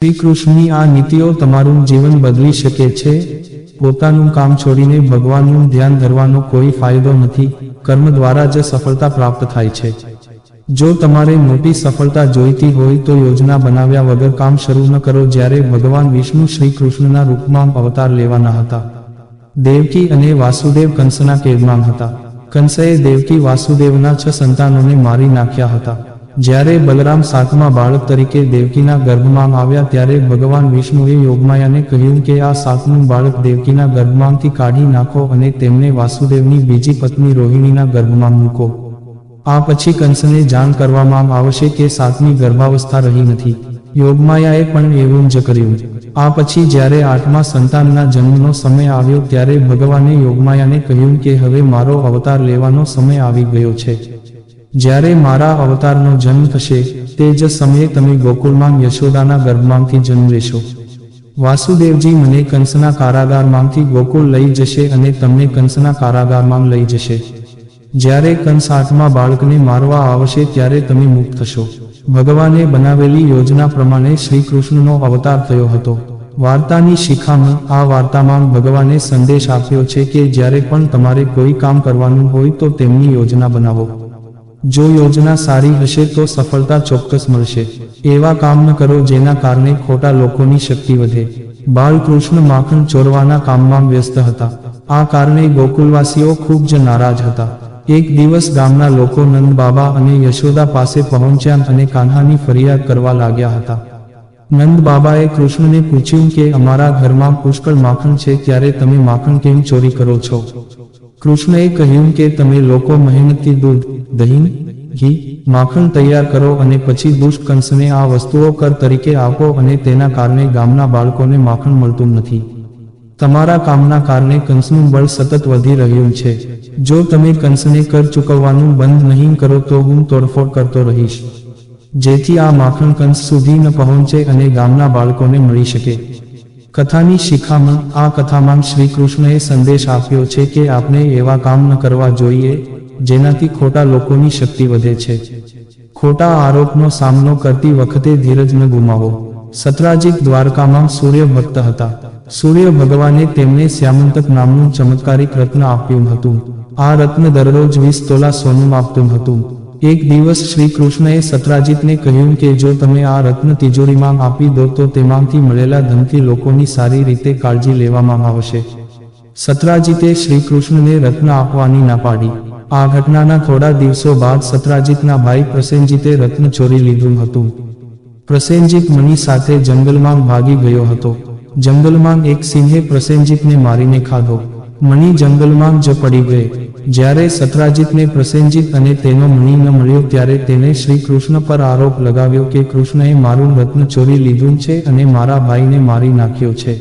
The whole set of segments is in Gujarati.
શ્રી કૃષ્ણની આ નીતિઓ તમારું જીવન બદલી શકે છે. પોતાનું કામ છોડીને ભગવાનનું ધ્યાન ધરવાનો કોઈ ફાયદો નથી. કર્મ દ્વારા જ સફળતા પ્રાપ્ત થાય છે. જો તમારે મોટી સફળતા જોઈતી હોય તો યોજના બનાવ્યા વગર કામ શરૂ ન કરો. જ્યારે ભગવાન વિષ્ણુ શ્રી કૃષ્ણના રૂપમાં અવતાર લેવાના હતા, દેવકી અને વાસુદેવ કંસના કેદમાં હતા. કંસએ દેવકી વાસુદેવના 6 સંતાનોને મારી નાખ્યા હતા. જ્યારે બલરામ 7મા બાળક તરીકે દેવકીના ગર્ભમાં આવ્યા ત્યારે ભગવાન વિષ્ણુએ યોગમાયાને કહ્યું કે આ 7મું બાળક દેવકીના ગર્ભમાંથી કાઢી નાખો અને તેમને વાસુદેવની બીજી પત્ની રોહિણીના ગર્ભમાં મૂકો. આ પછી કંસને જાણ કરવામાં આવશે કે 7મી ગર્ભાવસ્થા રહી નથી. યોગમાયાએ પણ એવું જ કર્યું. આ પછી જ્યારે 8મા સંતાનના જન્મનો સમય આવ્યો ત્યારે ભગવાને યોગમાયાને કહ્યું કે હવે મારો અવતાર લેવાનો સમય આવી ગયો છે. જ્યારે મારા અવતારનો જન્મ થશે તે જ સમયે તમે ગોકુળમાં યશોદાના ગર્ભમાંથી જન્મ લેશો. વાસુદેવજી મને કંસના કારાગારમાંથી ગોકુળ લઈ જશે અને તમને કંસના કારાગારમાં લઈ જશે. જ્યારે કંસ 8મા બાળકને મારવા આવશે ત્યારે તમે મુક્ત થશો. ભગવાને બનાવેલી યોજના પ્રમાણે શ્રી કૃષ્ણનો અવતાર થયો હતો. વાર્તાની શિખામણ. આ વાર્તામાં ભગવાને સંદેશ આપ્યો છે કે જ્યારે પણ તમારે કોઈ કામ કરવાનું હોય તો તેમની યોજના બનાવો. જો યોજના સારી હશે તો સફળતા ચોક્કસ મળશે. એવા કામ ન કરો જેના કારણે ખોટા લોકોની શક્તિ વધે. બાલકૃષ્ણ માખણ ચોરવાના કામમાં વ્યસ્ત હતા. આ કારણે ગોકુળવાસીઓ ખૂબ જ નારાજ હતા. એક દિવસ ગામના લોકો નંદ બાબા અને યશોદા પાસે પહોંચ્યા અને કાન્હાની ફરિયાદ કરવા લાગ્યા હતા. નંદ બાબાએ કૃષ્ણને પૂછ્યું કે અમારા ઘરમાં પુષ્કળ માખણ છે ત્યારે તમે માખણ કેમ ચોરી કરો છો? કૃષ્ણએ કહ્યું કે તમે લોકો મહેનતથી દૂધ, દહીં, ઘી, માખણ તૈયાર કરો અને પછી દુષ્ટ કંસને આ વસ્તુઓ કર તરીકે આપો અને તેના કારણે ગામના બાળકોને માખણ મળતું નથી. તમારા કામના કારણે કંસનું બળ સતત વધી રહ્યું છે. જો તમે કંસને કર ચૂકવવાનું બંધ નહીં કરો તો હું તોડફોડ કરતો રહીશ, જેથી આ માખણ કંસ સુધી ન પહોંચે અને ગામના બાળકોને મળી શકે. કથાની શિખામણ. આ કથામાં શ્રી કૃષ્ણએ સંદેશ આપ્યો છે કે આપણે એવા કામ ન કરવા જોઈએ જેનાથી ખોટા લોકોની શક્તિ વધે છે. ખોટા આરોપનો સામનો કરતી વખતે ધીરજ ન ગુમાવો. સત્રાજીત દ્વારકામાં સૂર્ય ભક્ત હતા. સૂર્ય ભગવાને તેમને શ્યામંતક નામનું ચમત્કારિક રત્ન આપ્યું હતું. આ રત્ન દરરોજ 20 તોલા સોનું આપતું હતું. એક દિવસ શ્રી કૃષ્ણએ સત્રાજીતને કહ્યું કે જો તમે આ રત્ન તિજોરીમાં આપી દો તો તેમાંથી મળેલા ધનથી લોકોની સારી રીતે કાળજી લેવામાં આવશે. સત્રાજીતે શ્રી કૃષ્ણને રત્ન આપવાની ના પાડી. આ ઘટનાના થોડા દિવસો બાદ સત્રાજીતના ભાઈ પ્રસેનજીતે રત્ન ચોરી લીધું હતું. પ્રસેનજીત મણિ સાથે જંગલમાં ભાગી ગયો હતો. જંગલમાં એક સિંહે પ્રસેનજીતને મારીને ખાધો. મણિ જંગલમાં જ પડી ગઈ. જ્યારે સત્રાજીતને પ્રસેનજીત અને તેનો મણિ ન મળ્યો ત્યારે તેને શ્રી કૃષ્ણ પર આરોપ લગાવ્યો કે કૃષ્ણએ મારું રત્ન ચોરી લીધું છે અને મારા ભાઈને મારી નાખ્યો છે.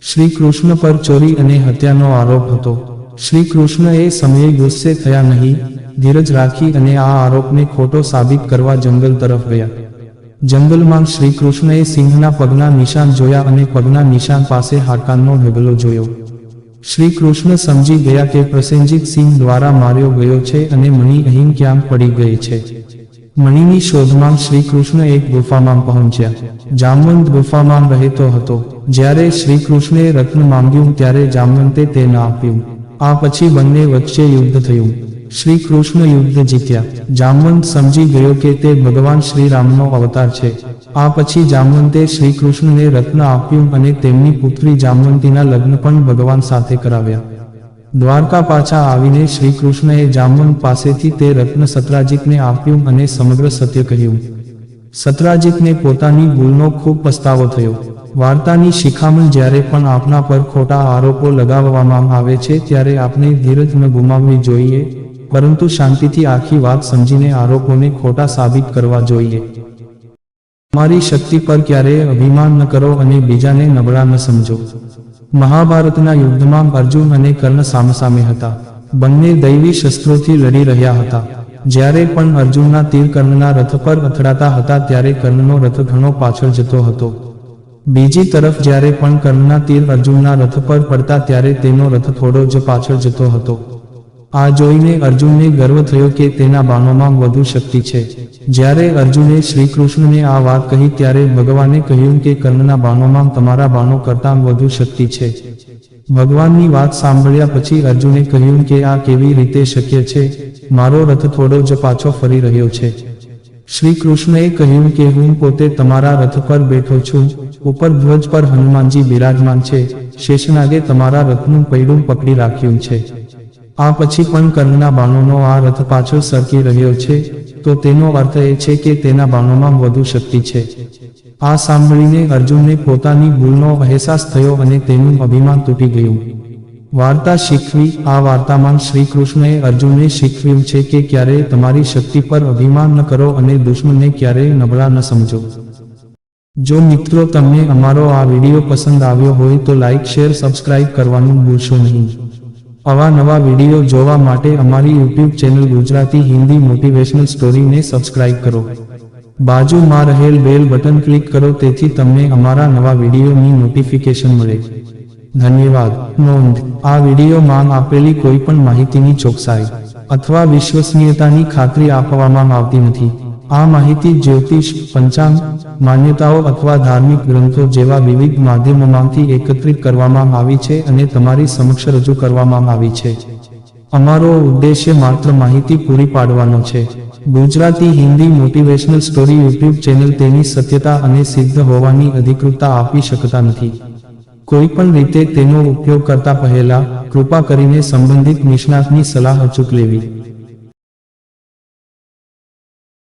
શ્રી કૃષ્ણ પર ચોરી અને હત્યાનો આરોપ હતો. શ્રી કૃષ્ણ એ સમયે ગુસ્સે થયા નહીં, ધીરજ રાખી અને આ આરોપને ખોટો સાબિત કરવા જંગલ તરફ ગયા. જંગલમાં શ્રી કૃષ્ણએ સિંહના પગના નિશાન જોયા અને પગના નિશાન પાસે હાડકાંનો ઢગલો જોયો. શ્રી કૃષ્ણ સમજી ગયા કે પ્રસેનજીત સિંહ દ્વારા માર્યો ગયો છે અને મણિ અહીં ક્યાંક પડી ગઈ છે. મણિની શોધમાં શ્રી કૃષ્ણ એક ગુફામાં પહોંચ્યા. જામવંત ગુફામાં રહેતો હતો. જ્યારે શ્રી કૃષ્ણએ રત્ન માંગ્યું ત્યારે જામવંતે તે ન આપ્યું. આ પછી બંને વચ્ચે યુદ્ધ થયું. શ્રી કૃષ્ણ યુદ્ધ જીત્યા. જામવંત સમજી ગયો કે તે ભગવાન શ્રી રામનો અવતાર છે. આ પછી જામવંતે શ્રી કૃષ્ણને રત્ન આપ્યું અને તેમની પુત્રી જામવંતીના લગ્ન પણ ભગવાન સાથે કરાવ્યા. દ્વારકા પાછા આવીને શ્રી કૃષ્ણએ જામવંત પાસેથી તે રત્ન સત્રાજીતને આપ્યું અને સમગ્ર સત્ય કહ્યું. સત્રાજીતને પોતાની ભૂલનો ખૂબ પસ્તાવો થયો. વાર્તાની શિખામણ. જ્યારે પણ આપણા પર ખોટા આરોપો લગાવવામાં આવે છે ત્યારે આપણે ધીરજ ન ગુમાવવી જોઈએ, પરંતુ શાંતિથી આખી વાત સમજીને આરોપોને ખોટા સાબિત કરવા જોઈએ. તમારી શક્તિ પર ક્યારેય અભિમાન ન કરો અને બીજાને નબળા ન સમજો. મહાભારતના યુદ્ધમાં અર્જુન અને કર્ણ સામસામે હતા. બંને દૈવી શસ્ત્રોથી લડી રહ્યા હતા. જ્યારે પણ અર્જુનના તીર કર્ણના રથ પર અથડાતા હતા ત્યારે કર્ણનો રથ ઘણો પાછળ જતો હતો. બીજી તરફ જ્યારે પણ કર્ણના તીર અર્જુનના રથ પર પડતા ત્યારે તેનો રથ થોડો જ પાછળ જતો હતો. આ જોઈને અર્જુનને ગર્વ થયો કે તેના બાણોમાં વધુ શક્તિ છે. જ્યારે અર્જુને શ્રી કૃષ્ણને આ વાત કહી ત્યારે ભગવાને કહ્યું કે કર્ણના બાણોમાં તમારા બાણો કરતાં વધુ શક્તિ છે. ભગવાનની વાત સાંભળ્યા પછી અર્જુને કહ્યું કે આ કેવી રીતે શક્ય છે, મારો રથ થોડો જ પાછો ફરી રહ્યો છે. શ્રી કૃષ્ણએ કહ્યું કે હું પોતે તમારા રથ પર બેઠો છું, ઉપર ધ્વજ પર હનુમાનજી બિરાજમાન છે, શેષનાગે તમારા રથનું પૈડું પકડી રાખ્યું છે. આ પછી પણ કર્ણના બાણોનો આ રથ પાછો સરકી રહ્યો છે, તો તેનો અર્થ એ છે કે તેના બાણોમાં વધુ શક્તિ છે. આ સાંભળીને અર્જુનને પોતાની ભૂલનો અહેસાસ થયો અને તેનું અભિમાન તૂટી ગયું. વાર્તા શીખવી. આ વાર્તામાં શ્રી કૃષ્ણએ અર્જુનને શીખવ્યું છે કે ક્યારેય તમારી શક્તિ પર અભિમાન ન કરો અને દુશ્મનને ક્યારેય નબળા ન સમજો. જો મિત્રો તમને અમારો આ વિડીયો પસંદ આવ્યો હોય તો લાઇક શેર સબસ્ક્રાઇબ કરવાનું ભૂલશો નહીં. આવા નવા વિડીયો જોવા માટે અમારી YouTube channel Gujarati Hindi motivational સ્ટોરીને સબસ્ક્રાઇબ કરો. બાજુમાં રહેલ બેલ બટન ક્લિક કરો તેથી તમને અમારા નવા વિડીયોની નોટિફિકેશન મળે. ધન્યવાદ. નોંધ: આ વિડીયોમાં આપેલી કોઈ પણ માહિતીની ચોકસાઈ અથવા વિશ્વસનીયતાની ખાતરી આપવામાં આવતી નથી. આ માહિતી જ્યોતિષ, પંચાંગ, માન્યતાઓ અથવા ધાર્મિક ગ્રંથો જેવા વિવિધ માધ્યમોમાંથી એકત્રિત કરવામાં આવી છે અને તમારી સમક્ષ રજૂ કરવામાં આવી છે. અમારો ઉદ્દેશ્ય માત્ર માહિતી પૂરી પાડવાનો છે. Gujarati Hindi motivational story YouTube channel તેની સત્યતા અને સિદ્ધ હોવાની અધિકૃતતા આપી શકતા નથી. કોઈ પણ રીતે તેનો ઉપયોગ કરતા પહેલા કૃપા કરીને સંબંધિત નિષ્ણાતની સલાહ અચૂક લેવી.